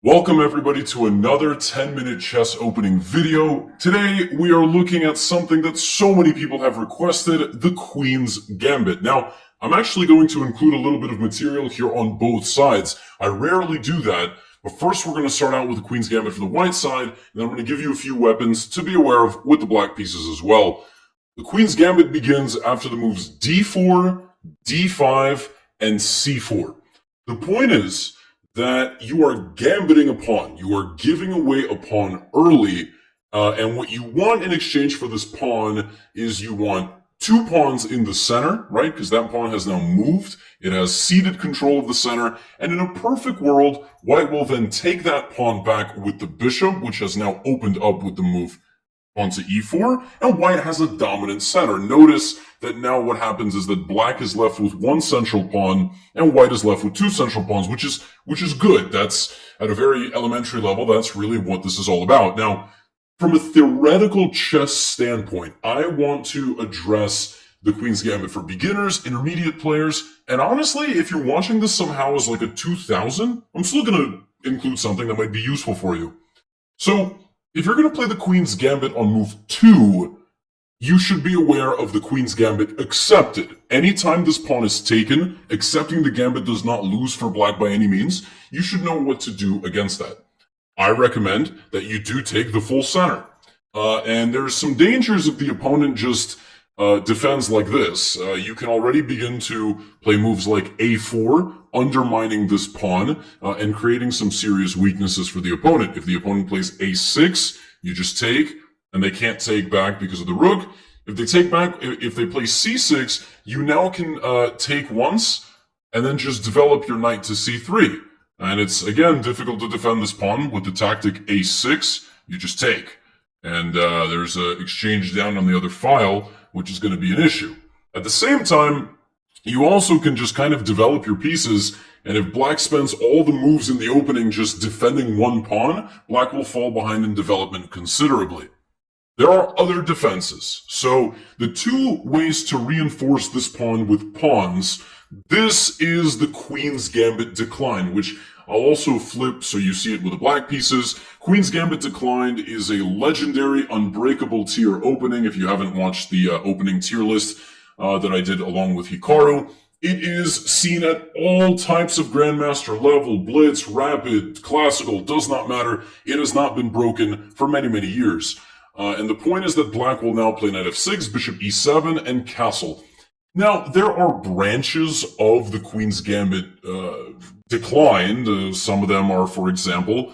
Welcome everybody to another 10-minute chess opening video. Today we are looking at something that so many people have requested, the Queen's Gambit. Now, I'm actually going to include a little bit of material here on both sides. I rarely do that, but first we're going to start out with the Queen's Gambit for the white side, and then I'm going to give you a few weapons to be aware of with the black pieces as well. The Queen's Gambit begins after the moves d4, d5, and c4. The point is that you are gambiting a pawn. You are giving away a pawn early, and what you want in exchange for this pawn is you want two pawns in the center, right? Because that pawn has now moved. It has ceded control of the center, and in a perfect world, white will then take that pawn back with the bishop, which has now opened up with the move onto e4, and white has a dominant center. Notice that now what happens is that black is left with one central pawn and white is left with two central pawns, which is good. That's at a very elementary level. That's really what this is all about. Now, from a theoretical chess standpoint, I want to address the Queen's Gambit for beginners, intermediate players, and honestly, if you're watching this somehow as like a 2000, I'm still going to include something that might be useful for you. So, if you're going to play the Queen's Gambit on move 2, you should be aware of the Queen's Gambit accepted. Anytime this pawn is taken, accepting the Gambit does not lose for black by any means. You should know what to do against that. I recommend that you do take the full center. And there's some dangers if the opponent just defends like this. You can already begin to play moves like a4, undermining this pawn and creating some serious weaknesses for the opponent. If the opponent plays a6, you just take, and they can't take back because of the rook. If they take back, if they play c6, you now can take once and then just develop your knight to c3. And it's, again, difficult to defend this pawn with the tactic a6. You just take. And there's an exchange down on the other file, which is going to be an issue. At the same time, you also can just kind of develop your pieces, and if black spends all the moves in the opening just defending one pawn, black will fall behind in development considerably. There are other defenses. So the two ways to reinforce this pawn with pawns, this is the Queen's Gambit Decline, which I'll also flip so you see it with the black pieces. Queen's Gambit Declined is a legendary unbreakable tier opening. If you haven't watched the opening tier list that I did along with Hikaru, it is seen at all types of Grandmaster level, Blitz, Rapid, Classical, does not matter. It has not been broken for many, many years. And the point is that black will now play knight f6, bishop e7, and castle. Now, there are branches of the Queen's Gambit declined. Some of them are, for example,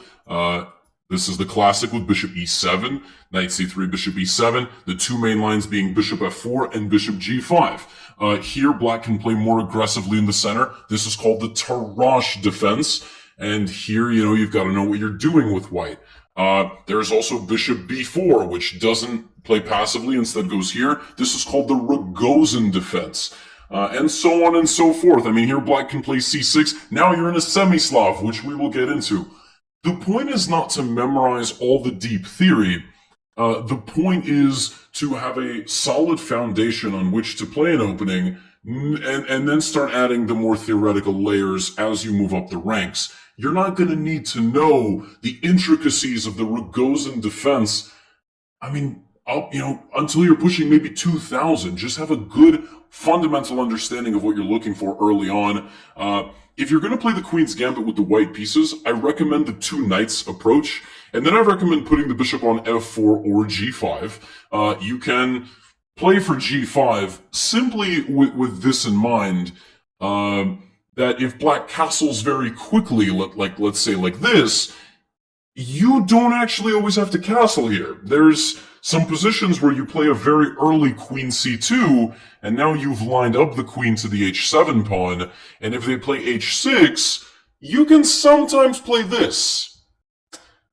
this is the classic with bishop e7, knight c3, bishop e7, the two main lines being bishop f4 and bishop g5. Here, black can play more aggressively in the center. This is called the Tarrasch defense. And here, you've got to know what you're doing with white. There's also bishop b4, which doesn't play passively, instead goes here. This is called the Rogozin defense. And so on and so forth. I mean, here black can play c6. Now you're in a semi-Slav, which we will get into. The point is not to memorize all the deep theory. The point is to have a solid foundation on which to play an opening, and then start adding the more theoretical layers as you move up the ranks. You're not going to need to know the intricacies of the Rogozin defense. I mean, until you're pushing maybe 2000, just have a good fundamental understanding of what you're looking for early on. If you're going to play the Queen's Gambit with the white pieces, I recommend the two knights approach, and then I recommend putting the bishop on f4 or g5. You can play for g5 simply with this in mind, that if black castles very quickly, let's say like this, you don't actually always have to castle here. There's some positions where you play a very early queen c2, and now you've lined up the queen to the h7 pawn, and if they play h6, you can sometimes play this.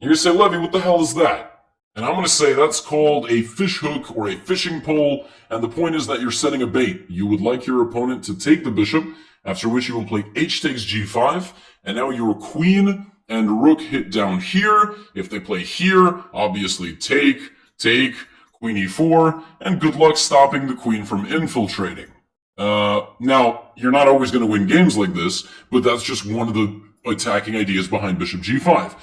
You're going to say, Levy, what the hell is that? And I'm going to say that's called a fish hook or a fishing pole, and the point is that you're setting a bait. You would like your opponent to take the bishop, after which you will play h takes g5, and now your queen and rook hit down here. If they play here, obviously take, queen e4, and good luck stopping the queen from infiltrating. Now, you're not always going to win games like this, but that's just one of the attacking ideas behind bishop g5.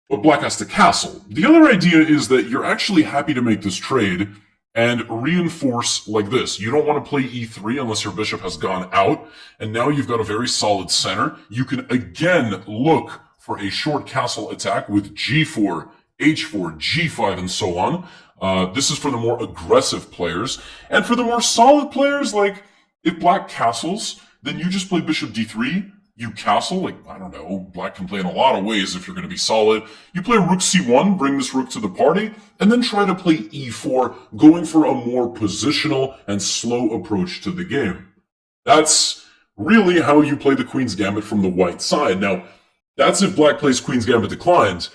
But black has to castle. The other idea is that you're actually happy to make this trade and reinforce like this. You don't want to play e3 unless your bishop has gone out, and now you've got a very solid center. You can again look for a short castle attack with g4, h4, g5, and so on. This is for the more aggressive players. And for the more solid players, like if black castles, then you just play bishop d3, you castle, like, I don't know, black can play in a lot of ways if you're going to be solid. You play rook c1, bring this rook to the party, and then try to play e4, going for a more positional and slow approach to the game. That's really how you play the Queen's Gambit from the white side. Now, that's if black plays Queen's Gambit declined.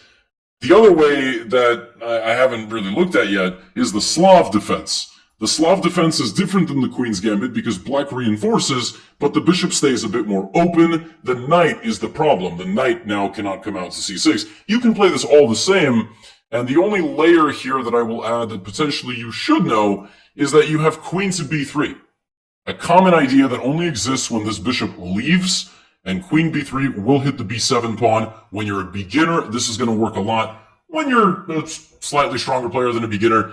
The other way that I haven't really looked at yet is the Slav defense. The Slav defense is different than the Queen's Gambit because black reinforces, but the bishop stays a bit more open. The knight is the problem. The knight now cannot come out to c6. You can play this all the same, and the only layer here that I will add that potentially you should know is that you have queen to b3. A common idea that only exists when this bishop leaves, and queen b3 will hit the b7 pawn. When you're a beginner, this is going to work a lot. When you're a slightly stronger player than a beginner,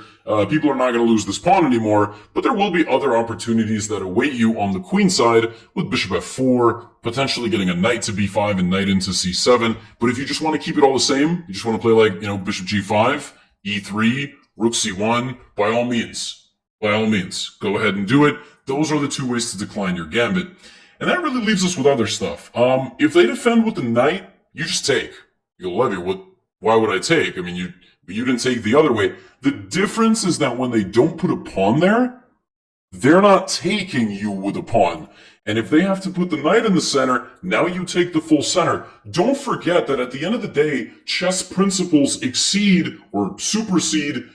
people are not going to lose this pawn anymore, but there will be other opportunities that await you on the queen side with bishop f4, potentially getting a knight to b5 and knight into c7. But if you just want to keep it all the same, you just want to play like, bishop g5, e3, rook c1, by all means, go ahead and do it. Those are the two ways to decline your gambit. And that really leaves us with other stuff. If they defend with the knight, you just take. You go, Levy, why would I take? I mean, you didn't take the other way. The difference is that when they don't put a pawn there, they're not taking you with a pawn. And if they have to put the knight in the center, now you take the full center. Don't forget that at the end of the day, chess principles exceed or supersede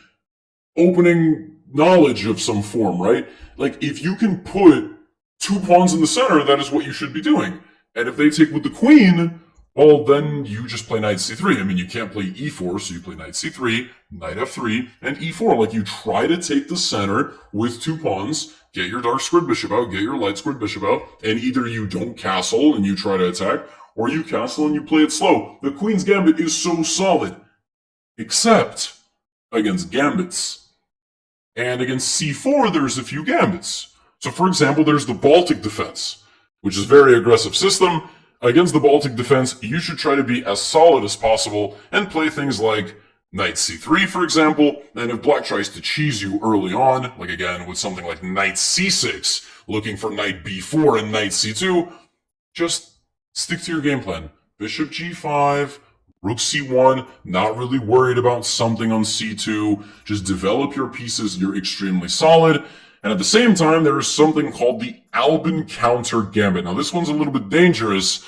opening knowledge of some form, right? Like, if you can put two pawns in the center, that is what you should be doing. And if they take with the queen, well, then you just play knight c3. I mean, you can't play e4, so you play knight c3, knight f3, and e4. Like, you try to take the center with two pawns, get your dark squared bishop out, get your light squared bishop out, and either you don't castle and you try to attack, or you castle and you play it slow. The Queen's Gambit is so solid, except against gambits. And against c4, there's a few gambits. So, for example, there's the Baltic defense, which is a very aggressive system. Against the Baltic defense, you should try to be as solid as possible and play things like knight c3, for example, and if black tries to cheese you early on, like again with something like knight c6, looking for knight b4 and knight c2, just stick to your game plan. Bishop g5, rook c1, not really worried about something on c2, just develop your pieces, you're extremely solid. And at the same time, there is something called the Albin counter gambit. Now, this one's a little bit dangerous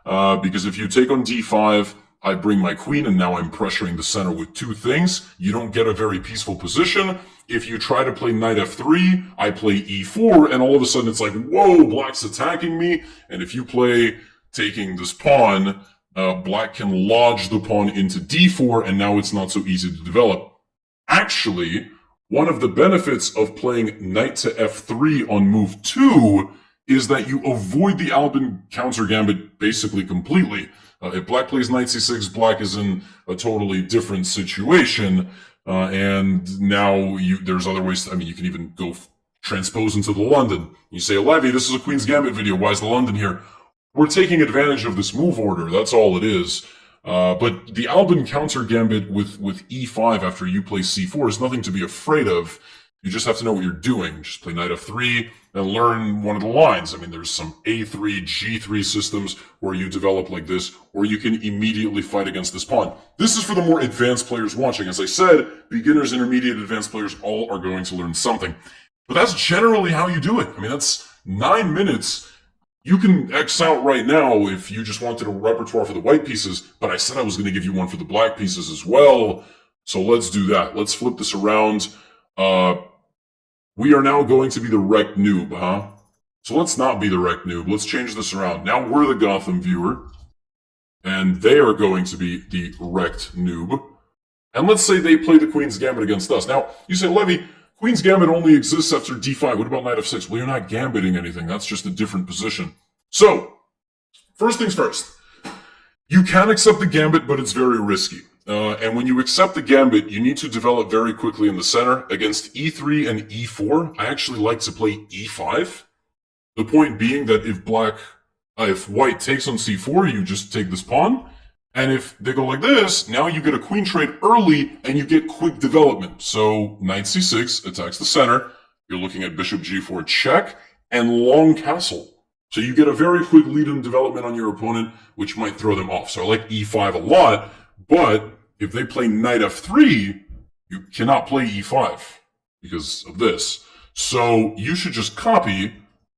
because if you take on d5, I bring my queen, and now I'm pressuring the center with two things. You don't get a very peaceful position. If you try to play knight f3, I play e4, and all of a sudden it's like, whoa, black's attacking me. And if you play taking this pawn, black can lodge the pawn into d4, and now it's not so easy to develop. Actually, one of the benefits of playing knight to f3 on move 2 is that you avoid the Albin counter gambit basically completely. If black plays knight c6, black is in a totally different situation, and now there's other ways. You can even go transpose into the London. You say, Levy, this is a Queen's Gambit video. Why is the London here? We're taking advantage of this move order. That's all it is. But the Albin counter gambit with e5 after you play c4 is nothing to be afraid of. You just have to know what you're doing. Just play knight f3 and learn one of the lines. I mean, there's some a3, g3 systems where you develop like this, or you can immediately fight against this pawn. This is for the more advanced players watching. As I said, beginners, intermediate, advanced players all are going to learn something. But that's generally how you do it. I mean, that's 9 minutes. You can X out right now if you just wanted a repertoire for the white pieces, but I said I was going to give you one for the black pieces as well. So let's do that. Let's flip this around. We are now going to be the wrecked noob, huh? So let's not be the wrecked noob. Let's change this around. Now we're the Gotham viewer, and they are going to be the wrecked noob. And let's say they play the Queen's Gambit against us. Now, you say, Levy, Queen's Gambit only exists after d5. What about knight f6? Well, you're not gambiting anything. That's just a different position. So, first things first. You can accept the gambit, but it's very risky. And when you accept the gambit, you need to develop very quickly in the center. Against e3 and e4, I actually like to play e5. The point being that if white takes on c4, you just take this pawn. And if they go like this, now you get a queen trade early and you get quick development. So knight c6 attacks the center. You're looking at bishop g4 check and long castle. So you get a very quick lead in development on your opponent, which might throw them off. So I like e5 a lot, but if they play knight f3, you cannot play e5 because of this. So you should just copy,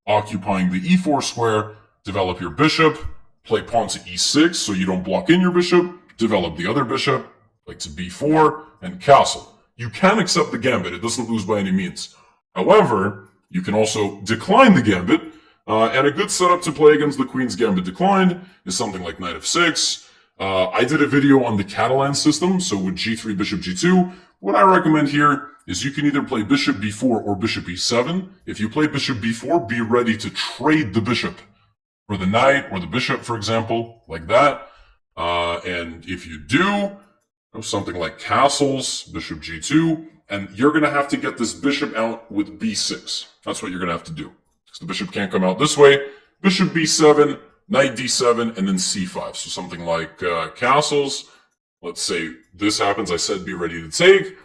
occupying the e4 square, develop your bishop, play pawn to e6 so you don't block in your bishop, develop the other bishop, like to b4, and castle. You can accept the gambit. It doesn't lose by any means. However, you can also decline the gambit, and a good setup to play against the queen's gambit declined is something like knight f6. I did a video on the Catalan system, so with g3, bishop g2. What I recommend here is you can either play bishop b4 or bishop e7. If you play bishop b4, be ready to trade the bishop for the knight or the bishop, for example, like that. And if you do, something like castles, bishop g2, and you're going to have to get this bishop out with b6. That's what you're going to have to do. Because the bishop can't come out this way. Bishop b7, knight d7, and then c5. So something like castles. Let's say this happens. I said be ready to take.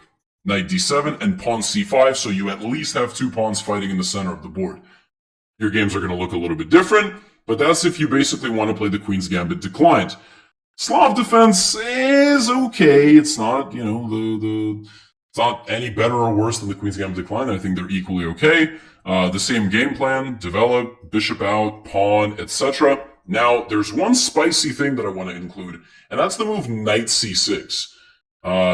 Knight d7 and pawn c5. So you at least have two pawns fighting in the center of the board. Your games are going to look a little bit different. But that's if you basically want to play the Queen's Gambit declined. Slav defense is okay. It's not, it's not any better or worse than the Queen's Gambit declined. I think they're equally okay. The same game plan, develop, bishop out, pawn, etc. Now, there's one spicy thing that I want to include, and that's the move knight c6.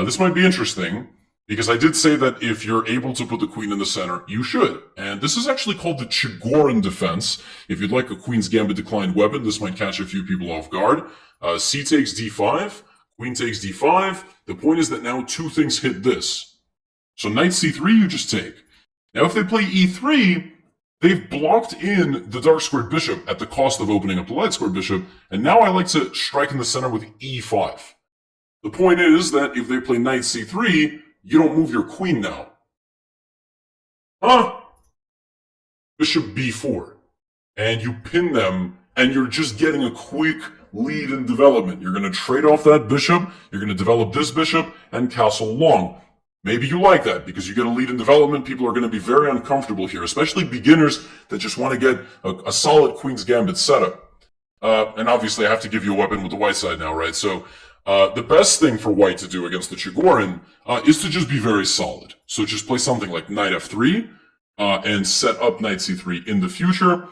This might be interesting, because I did say that if you're able to put the queen in the center, you should. And this is actually called the Chigorin defense. If you'd like a Queen's Gambit declined weapon, this might catch a few people off guard. C takes d5, queen takes d5. The point is that now two things hit this. So knight c3, you just take. Now if they play e3, they've blocked in the dark squared bishop at the cost of opening up the light squared bishop, and now I like to strike in the center with e5. The point is that if they play knight c3, you don't move your queen now. Bishop b4. And you pin them, and you're just getting a quick lead in development. You're going to trade off that bishop, you're going to develop this bishop, and castle long. Maybe you like that, because you get a lead in development. People are going to be very uncomfortable here, especially beginners that just want to get a solid Queen's Gambit setup. And obviously I have to give you a weapon with the white side now, right? So the best thing for white to do against the Chigorin is to just be very solid. So just play something like knight f3 and set up knight c3 in the future.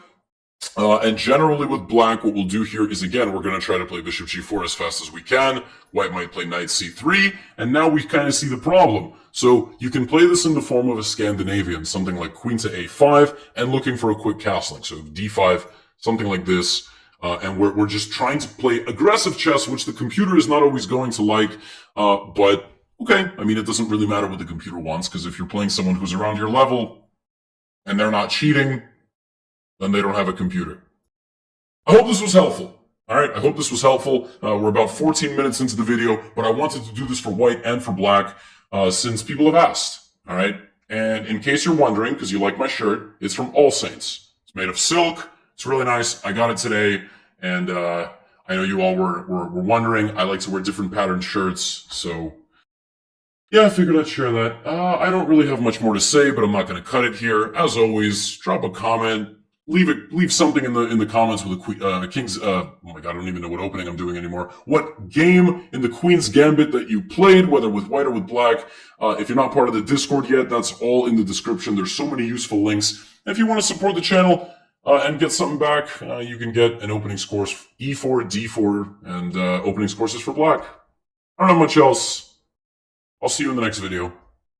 And generally with black, what we'll do here is, again, we're going to try to play bishop g4 as fast as we can. White might play knight c3, and now we kind of see the problem. So you can play this in the form of a Scandinavian, something like queen to a5, and looking for a quick castling. So d5, something like this. And we're just trying to play aggressive chess, which the computer is not always going to like. But, okay, I mean, it doesn't really matter what the computer wants, because if you're playing someone who's around your level, and they're not cheating, then they don't have a computer. I hope this was helpful. All right, I hope this was helpful. We're about 14 minutes into the video, but I wanted to do this for white and for black since people have asked. All right, and in case you're wondering, because you like my shirt, it's from All Saints. It's made of silk. It's really nice. I got it today, and I know you all were wondering. I like to wear different patterned shirts, so yeah, I figured I'd share that. I don't really have much more to say, but I'm not going to cut it here. As always, drop a comment. Leave something in the comments with the King's, oh my god, I don't even know what opening I'm doing anymore. What game in the Queen's Gambit that you played, whether with white or with black. If you're not part of the Discord yet, that's all in the description. There's so many useful links. And if you want to support the channel and get something back, you can get an opening course, E4, D4, and opening courses for black. I don't have much else. I'll see you in the next video.